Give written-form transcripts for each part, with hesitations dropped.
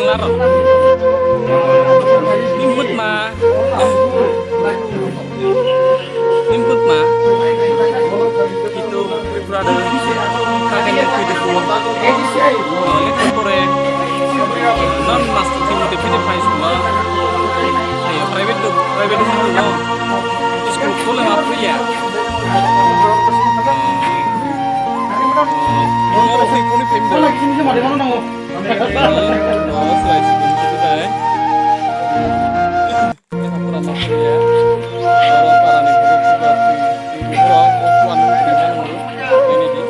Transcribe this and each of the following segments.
naro. Nimbut ma. Nimbut ma. Itu berada kakek yang tidak kuat. Lekor kore. Non master tim itu tidak fine semua. Ayo private dulu no. School kuliah apa ya? Mau sih puni film dulu. lagi sini sama di mana nang? Oh, selain itu deh. Kita kurang masuk ya. Orang para nih orang ukuan ini di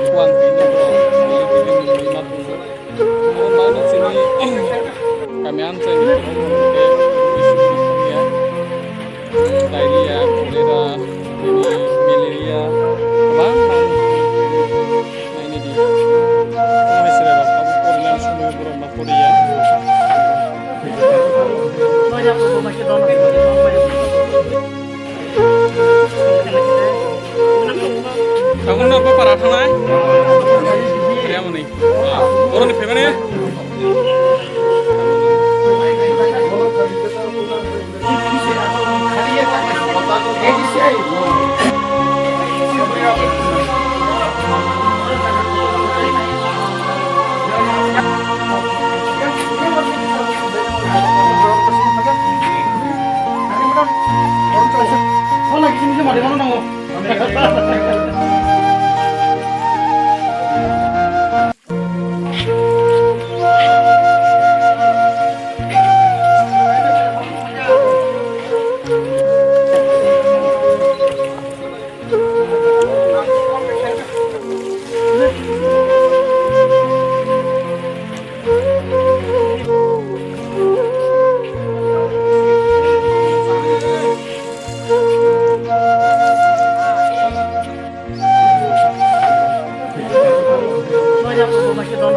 ukuan ini lima puluh. Oh, mana sini? Kami antar ya. Diarrhea, kolera, ini malaria, bang. Nah ini di. Semua istilah kamu koordinasi semua berapa Korea. Banyak tuh masih dono. Kamu apa para tanah? Kaya mana nih? Orang di mana ya? lagi sini sama di mana nang? Banyak tuh masih dono.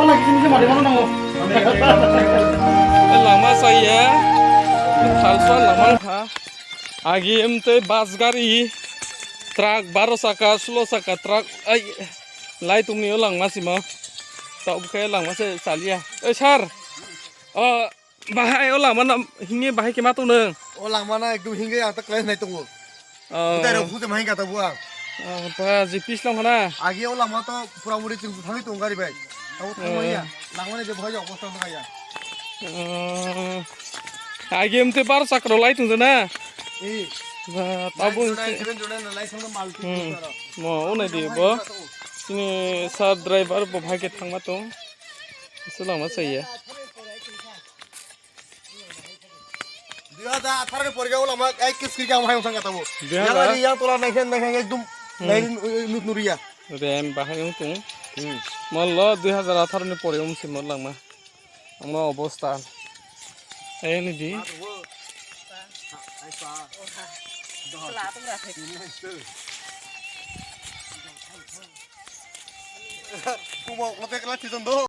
lagi sini sama di mana nang? Lama saya Khalsa lama ha. Agi emte bus gari truk 12 saka 16 saka truk ai lai tumni ulang masih mau tak buka ulang masih salia sar bahai ulang mana hingi bahai ke matu neng ulang mana ekdum hingi yang tak lain naik tunggu kita ada hukum main kata buang apa jipis lang kana agi ulang mata pura muri cing thang itu ngari baik tahu tahu ya langwane je bhaja অবস্থা না ya agi emte 12 saka lai tung na eh tabu jodan lai sang mal mo ona di bo sini sar driver bo bahai ke thang mato sulang masai ya 2018 পরে গেল আমার এক কিস কি আমার সঙ্গে তাবো ইয়ালা ইয়া তোলা নাই খেন নাই একদম নাই নুত Nuria rem bahai tung mallo 2018 ni pore umsi mallang ma amna obostha ini di Kumo, lo te kelas di